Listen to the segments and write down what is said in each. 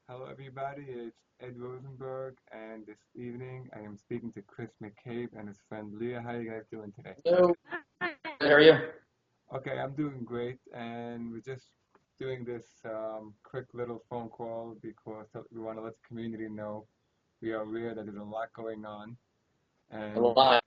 Hello, everybody. It's Ed Rosenberg, and this evening I am speaking to Chris McCabe and his friend Leah. How are you guys doing today? Hello. How are you? Okay, I'm doing great, and we're just doing this quick little phone call because we want to let the community know we are aware that there's a lot going on, A and lot.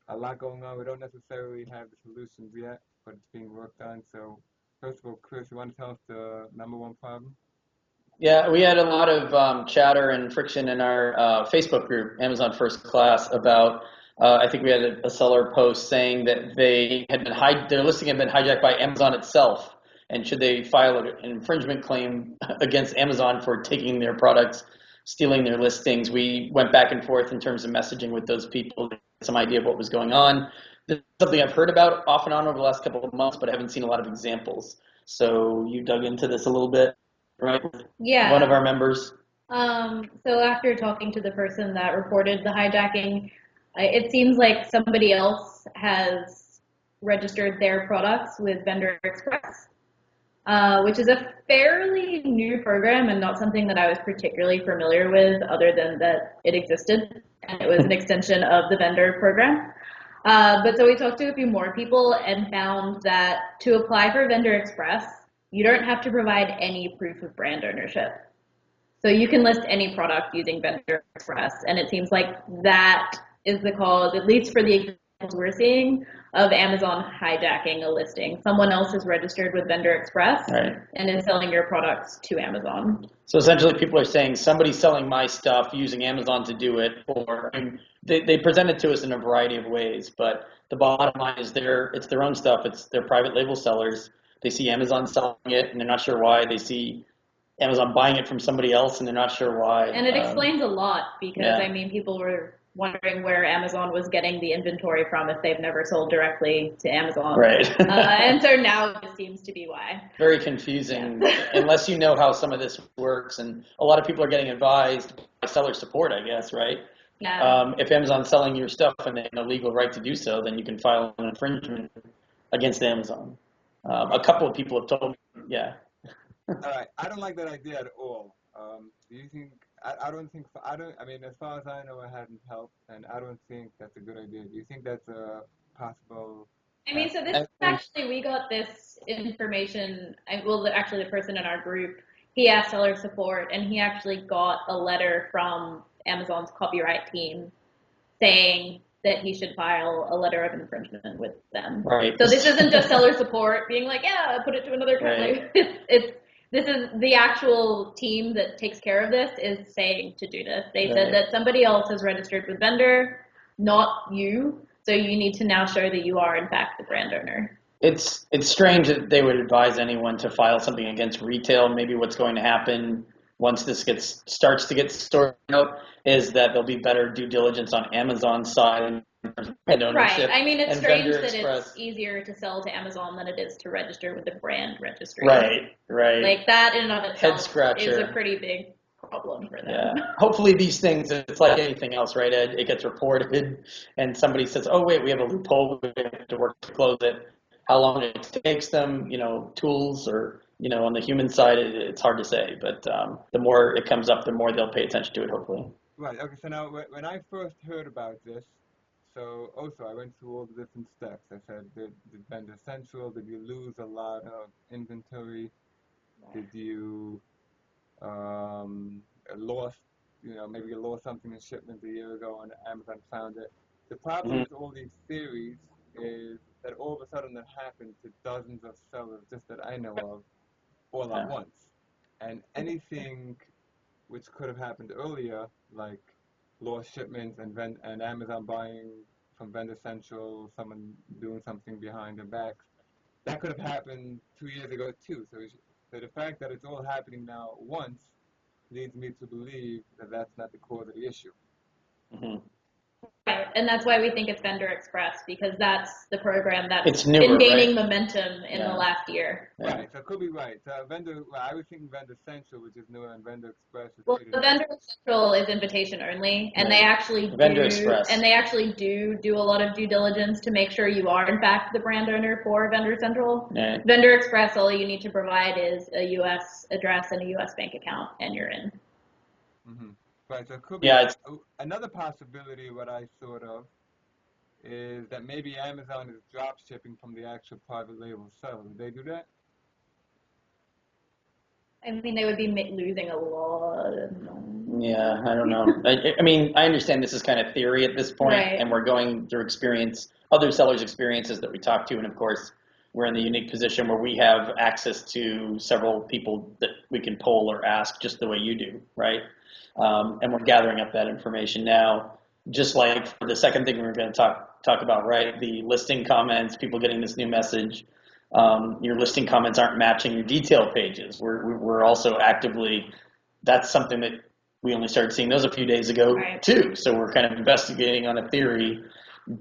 a lot going on. We don't necessarily have the solutions yet, but it's being worked on. So, first of all, Chris, you want to tell us the number one problem? Yeah, we had a lot of chatter and friction in our Facebook group, Amazon First Class, about. I think we had a seller post saying that their listing had been hijacked by Amazon itself, and should they file an infringement claim against Amazon for taking their products, stealing their listings? We went back and forth in terms of messaging with those people, to get some idea of what was going on. This is something I've heard about off and on over the last couple of months, but I haven't seen a lot of examples. So you dug into this a little bit, right? One of Yeah. our members. So after talking to the person that reported the hijacking, it seems like somebody else has registered their products with Vendor Express, which is a fairly new program and not something that I was particularly familiar with, other than that it existed and it was an extension of the vendor program. But so we talked to a few more people and found that to apply for Vendor Express, you don't have to provide any proof of brand ownership. So you can list any product using Vendor Express, and it seems like that is the cause, at least for the examples we're seeing, of Amazon hijacking a listing. Someone else is registered with Vendor Express Right. and is selling your products to Amazon. So essentially, people are saying somebody's selling my stuff using Amazon to do it, or I mean, they present it to us in a variety of ways. But the bottom line is it's their own stuff. It's their private label sellers. They see Amazon selling it, and they're not sure why. They see Amazon buying it from somebody else, and they're not sure why. And it explains a lot because, yeah. I mean, people were wondering where Amazon was getting the inventory from if they've never sold directly to Amazon. Right. And so now it seems to be why. Very confusing, Yeah. unless you know how some of this works. And a lot of people are getting advised by seller support, I guess, right? Yeah. If Amazon's selling your stuff and they have a legal right to do so, then you can file an infringement against Amazon. A couple of people have told me, yeah. All right, I don't like that idea at all. Do you think? I don't think. I mean, as far as I know, it hadn't helped, and I don't think that's a good idea. Do you think that's a possible? I mean, so this is actually, we got this information, well, actually the person in our group, he asked seller support and he actually got a letter from Amazon's copyright team saying that he should file a letter of infringement with them. Right. So this isn't just seller support being like, yeah, put it to another company. Right. This is the actual team that takes care of this is saying to do this. They said Right. that somebody else has registered with vendor, not you. So you need to now show that you are in fact the brand owner. It's strange that they would advise anyone to file something against retail. Maybe what's going to happen once this starts to get sorted out is that there'll be better due diligence on Amazon's side and ownership. Right. I mean, it's and strange Vendor that Express. it's easier to sell to Amazon than it is to register with the brand registry. Right. Right. Like that in and of itself Head scratcher. is a pretty big problem for them. Yeah. Hopefully these things, it's like anything else, right, Ed? It gets reported and somebody says, oh, wait, we have a loophole. We have to work to close it. How long it takes them, tools or, on the human side, it's hard to say. But the more it comes up, the more they'll pay attention to it, hopefully. Right. Okay. So now, when I first heard about this, so also I went through all the different steps. I said, did vendor central? Did you lose a lot of inventory? Did you lost, maybe you lost something in shipment a year ago and Amazon found it. The problem with all these theories is that all of a sudden it happened to dozens of sellers just that I know of all at once. And anything which could have happened earlier, like lost shipments and Amazon buying from Vendor Central, someone doing something behind their backs, that could have happened 2 years ago too. So the fact that it's all happening now at once leads me to believe that that's not the cause of the issue. Mm-hmm. Right, and that's why we think it's Vendor Express, because that's the program that's It's newer, been gaining right? momentum in the last year. Yeah. Right, so it could be right. So I was thinking Vendor Central, which is newer, and Vendor Express is Well, pretty the new. Vendor Central is invitation only, and Right. they actually Vendor Express. and they actually do a lot of due diligence to make sure you are in fact the brand owner for Vendor Central. Right. Vendor Express, all you need to provide is a U.S. address and a U.S. bank account, and you're in. Mm-hmm. Right, so it could be Yeah, that. Another possibility, what I thought of, is that maybe Amazon is drop shipping from the actual private label seller. Would they do that? I mean, they would be losing a lot of money. yeah, I don't know. I mean, I understand this is kind of theory at this point, Right. and we're going through other sellers' experiences that we talk to, and of course, we're in the unique position where we have access to several people that we can poll or ask just the way you do, right? And we're gathering up that information now. Just like for the second thing we're going to talk about, right? The listing comments, people getting this new message. Your listing comments aren't matching your detail pages. We're also actively, that's something that we only started seeing those a few days ago Right. too. So we're kind of investigating on a theory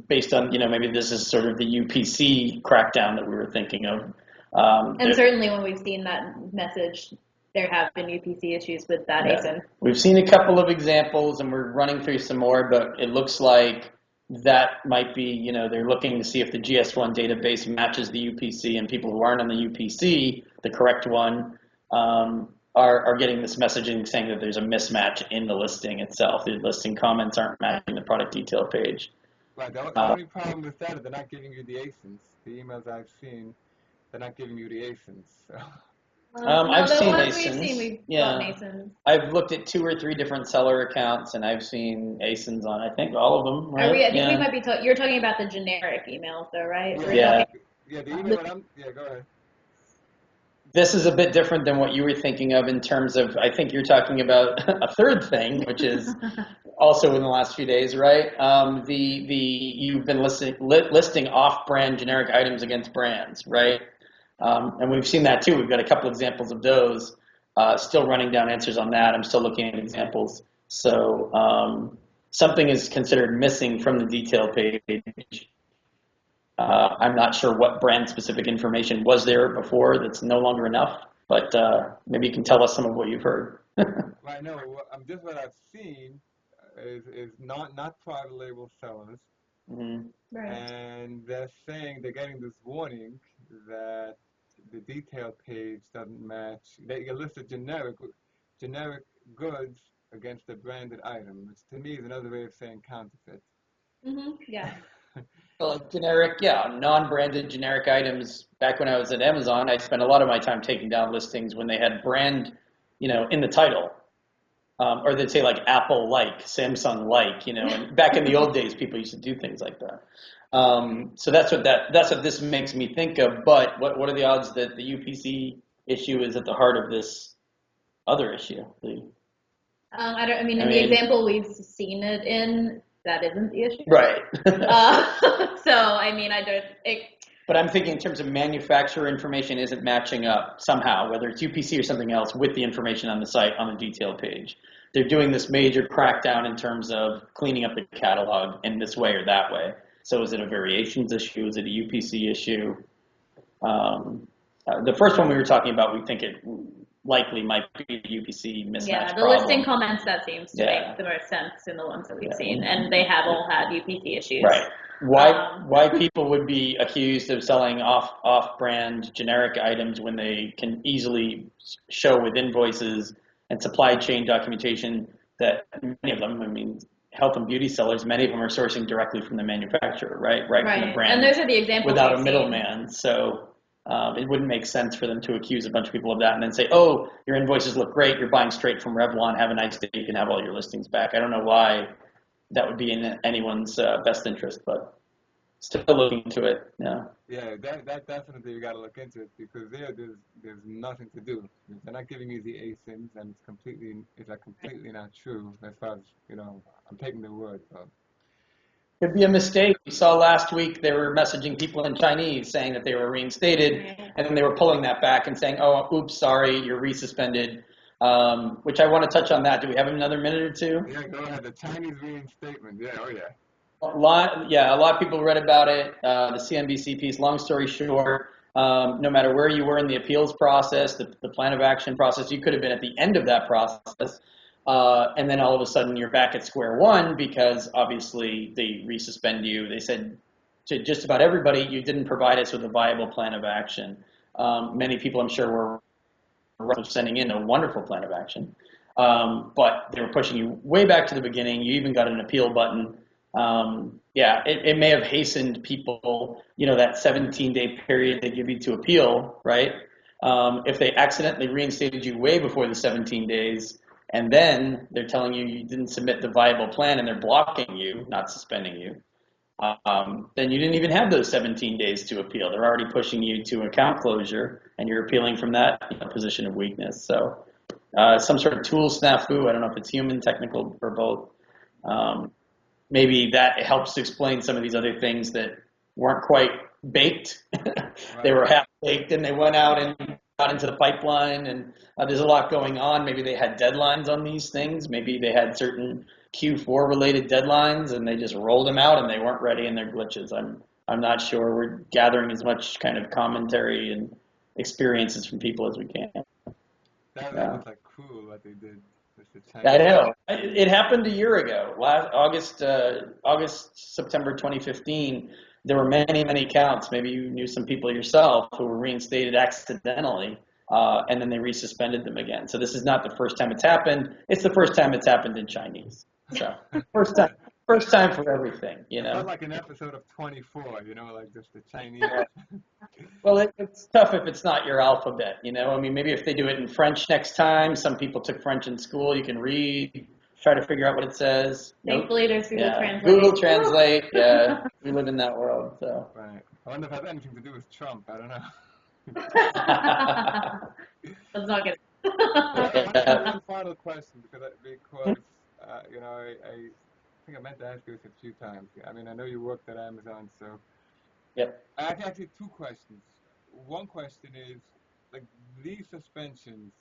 based on, maybe this is sort of the UPC crackdown that we were thinking of. And certainly when we've seen that message, there have been UPC issues with that ASIN. We've seen a couple of examples, and we're running through some more, but it looks like that might be, they're looking to see if the GS1 database matches the UPC, and people who aren't on the UPC, the correct one, are getting this messaging saying that there's a mismatch in the listing itself. The listing comments aren't matching the product detail page. Right, the only problem with that is they're not giving you the ASINs. The emails I've seen, they're not giving you the ASINs. So. I've the seen ones ASINs. we've gotten ASINs. I've looked at 2 or 3 different seller accounts, and I've seen ASINs on, I think, all of them, right? I think we might be you're talking about the generic emails, though, right? Yeah. The email go ahead. This is a bit different than what you were thinking of in terms of, I think you're talking about a third thing, which is also in the last few days, right? You've been listing off-brand generic items against brands, right? And we've seen that too. We've got a couple examples of those. Still running down answers on that. I'm still looking at examples. So something is considered missing from the detail page. I'm not sure what brand-specific information was there before that's no longer enough, but maybe you can tell us some of what you've heard. Right, no, just what I've seen is not private label sellers, Right. and they're saying they're getting this warning that the detail page doesn't match. They listed generic goods against a branded item, which to me is another way of saying counterfeit. Yeah. Well, non-branded generic items. Back when I was at Amazon, I spent a lot of my time taking down listings when they had brand, in the title. Or they'd say like Apple-like, Samsung-like, and back in the old days, people used to do things like that. So that's what this makes me think of. But what are the odds that the UPC issue is at the heart of this other issue? I mean, the example we've seen it in, that isn't the issue. Right. So, I mean, But I'm thinking in terms of manufacturer information isn't matching up somehow, whether it's UPC or something else, with the information on the site on the detail page. They're doing this major crackdown in terms of cleaning up the catalog in this way or that way. So is it a variations issue? Is it a UPC issue? The first one we were talking about, we think it likely might be a UPC mismatch Yeah, the problem. listing comments, that seems to make the most sense in the ones that we've seen, and they have all had UPC issues. Right. Why people would be accused of selling off-brand generic items when they can easily show with invoices and supply chain documentation that many of them, health and beauty sellers, many of them are sourcing directly from the manufacturer, right from the brand. And those are the examples without a middleman. So it wouldn't make sense for them to accuse a bunch of people of that and then say, oh, your invoices look great, you're buying straight from Revlon, have a nice day, you can have all your listings back. I don't know why that would be in anyone's best interest, but still looking into it. Yeah, that definitely you got to look into it, because there's nothing to do. They're not giving you the ASINs, and it's completely not true as far as I'm taking their word. So. Could be a mistake. We saw last week they were messaging people in Chinese saying that they were reinstated, and then they were pulling that back and saying, oh, oops, sorry, you're resuspended. Which I want to touch on that. Do we have another minute or two? Yeah, go ahead. The Chinese reinstatement. Yeah, oh yeah. A lot of people read about it. The CNBC piece. Long story short, no matter where you were in the appeals process, the plan of action process, you could have been at the end of that process, and then all of a sudden you're back at square one because obviously they resuspend you. They said to just about everybody, you didn't provide us with a viable plan of action. Many people, I'm sure, were sending in a wonderful plan of action. but they were pushing you way back to the beginning. You even got an appeal button. It may have hastened people, that 17-day period they give you to appeal, right? If they accidentally reinstated you way before the 17 days, and then they're telling you you didn't submit the viable plan and they're blocking you, not suspending you, then you didn't even have those 17 days to appeal. They're already pushing you to account closure, and you're appealing from that position of weakness. So some sort of tool snafu, I don't know if it's human, technical, or both. Maybe that helps to explain some of these other things that weren't quite baked. They were half baked and they went out and got into the pipeline, and there's a lot going on. Maybe they had deadlines on these things. Maybe they had certain Q4 related deadlines and they just rolled them out and they weren't ready in their glitches. I'm not sure. We're gathering as much kind of commentary and experiences from people as we can. That was like cool what they did. I know. It happened a year ago, last September 2015. There were many, many accounts. Maybe you knew some people yourself who were reinstated accidentally, and then they resuspended them again. So this is not the first time it's happened. It's the first time it's happened in Chinese. So first time for everything, It felt like an episode of 24, like just the Chinese. Well, it's tough if it's not your alphabet, I mean, maybe if they do it in French next time. Some people took French in school. You can read, try to figure out what it says. Thankfully, there's Google Translate. Google Translate, yeah. We live in that world, so. Right. I wonder if it has anything to do with Trump. I don't know. Let's not get One final question, because I think I meant to ask you this a few times. I mean, I know you worked at Amazon, so. Yep. I actually have two questions. One question is, like, these suspensions,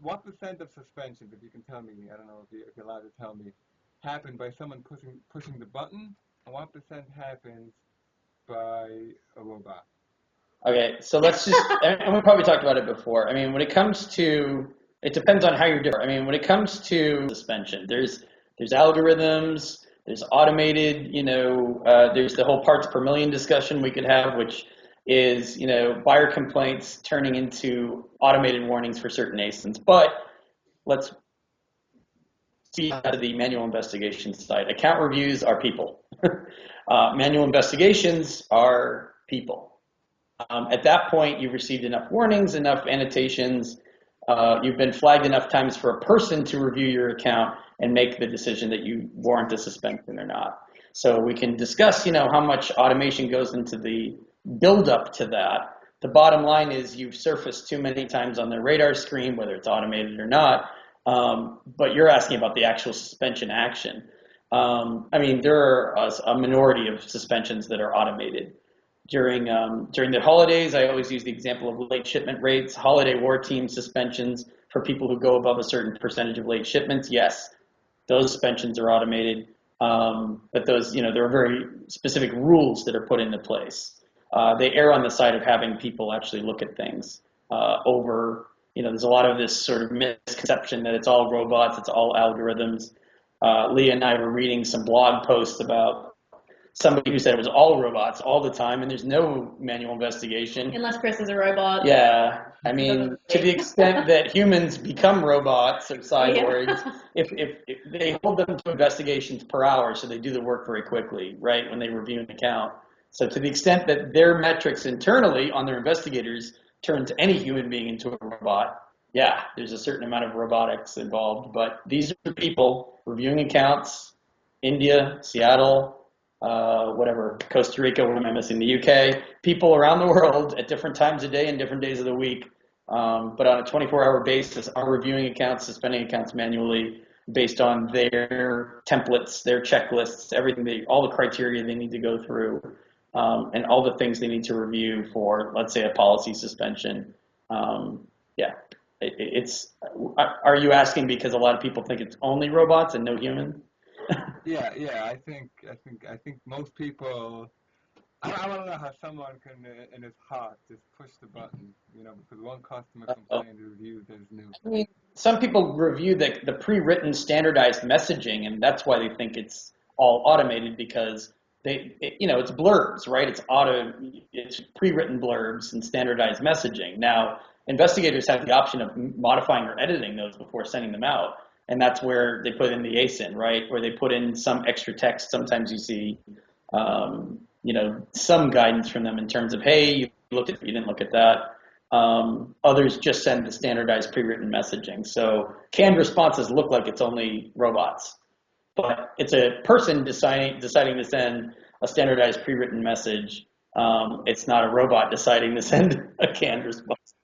what percent of suspensions, if you can tell me, I don't know if you're allowed to tell me, happen by someone pushing the button, and what percent happens by a robot? Okay, so let's just, and we probably talked about it before. I mean, when it comes to, it depends on how you're doing. I mean, when it comes to suspension, there's algorithms, there's automated, there's the whole parts per million discussion we could have, which is, buyer complaints turning into automated warnings for certain ASINs. But let's see out of the manual investigation side. Account reviews are people. Manual investigations are people. At that point, you've received enough warnings, enough annotations, you've been flagged enough times for a person to review your account and make the decision that you warrant a suspension or not. So we can discuss, how much automation goes into the build up to that. The bottom line is you've surfaced too many times on their radar screen, whether it's automated or not, but you're asking about the actual suspension action. I mean, there are a minority of suspensions that are automated. During the holidays, I always use the example of late shipment rates, holiday war team suspensions for people who go above a certain percentage of late shipments. Yes, those suspensions are automated, but those, there are very specific rules that are put into place. They err on the side of having people actually look at things over, there's a lot of this sort of misconception that it's all robots, it's all algorithms. Leah and I were reading some blog posts about somebody who said it was all robots all the time, and there's no manual investigation. Unless Chris is a robot. Yeah, I mean, to the extent that humans become robots or cyborgs, if they hold them to investigations per hour, so they do the work very quickly, right, when they review an account. So to the extent that their metrics internally on their investigators turns any human being into a robot, yeah, there's a certain amount of robotics involved. But these are people reviewing accounts, India, Seattle, Costa Rica, what am I missing? The UK, people around the world at different times of day and different days of the week, but on a 24-hour basis are reviewing accounts, suspending accounts manually based on their templates, their checklists, everything, all the criteria they need to go through, and all the things they need to review for, let's say, a policy suspension. Are you asking because a lot of people think it's only robots and no human? Yeah. I think most people. I don't know how someone can, in his heart, just push the button. Because one customer complained, reviewed as new. I mean, some people review the pre-written standardized messaging, and that's why they think it's all automated because it's blurbs, right? It's pre-written blurbs and standardized messaging. Now, investigators have the option of modifying or editing those before sending them out. And that's where they put in the ASIN, right? Where they put in some extra text. Sometimes you see, some guidance from them in terms of, hey, you looked at, you didn't look at that. Others just send the standardized pre-written messaging. So canned responses look like it's only robots, but it's a person deciding to send a standardized pre-written message. It's not a robot deciding to send a canned response.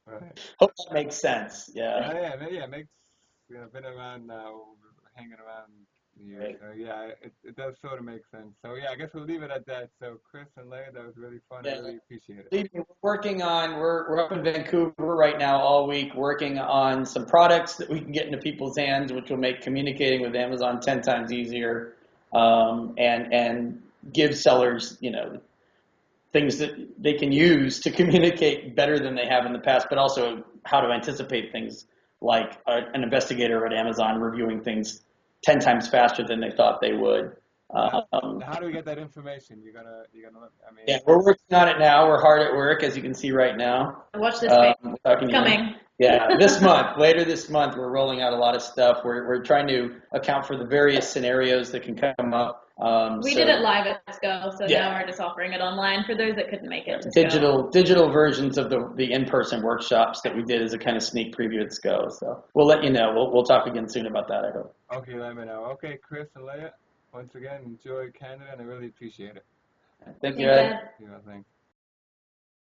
Right. Hope that makes sense. Yeah. Yeah, it makes, been around now, hanging around here. Right. So yeah, it does sort of make sense. So yeah, I guess we'll leave it at that. So Chris and Leah, that was really fun. I really appreciate it. We're up in Vancouver right now all week working on some products that we can get into people's hands, which will make communicating with Amazon 10 times easier, and give sellers, things that they can use to communicate better than they have in the past, but also how to anticipate things like an investigator at Amazon reviewing things 10 times faster than they thought they would. How do we get that information? You're gonna Yeah, we're working on it now. We're hard at work, as you can see right now. Watch this space. It's Coming. Yeah, later this month, we're rolling out a lot of stuff. We're trying to account for the various scenarios that can come up. We did it live at SCO, so Yeah. now we're just offering it online for those that couldn't make it to digital versions of the in-person workshops that we did as a kind of sneak preview at SCO. So we'll let you know. We'll talk again soon about that, I hope. Okay, let me know. Okay, Chris and Leah, once again, enjoy Canada, and I really appreciate it. Thank you, Ed. Yeah, thanks.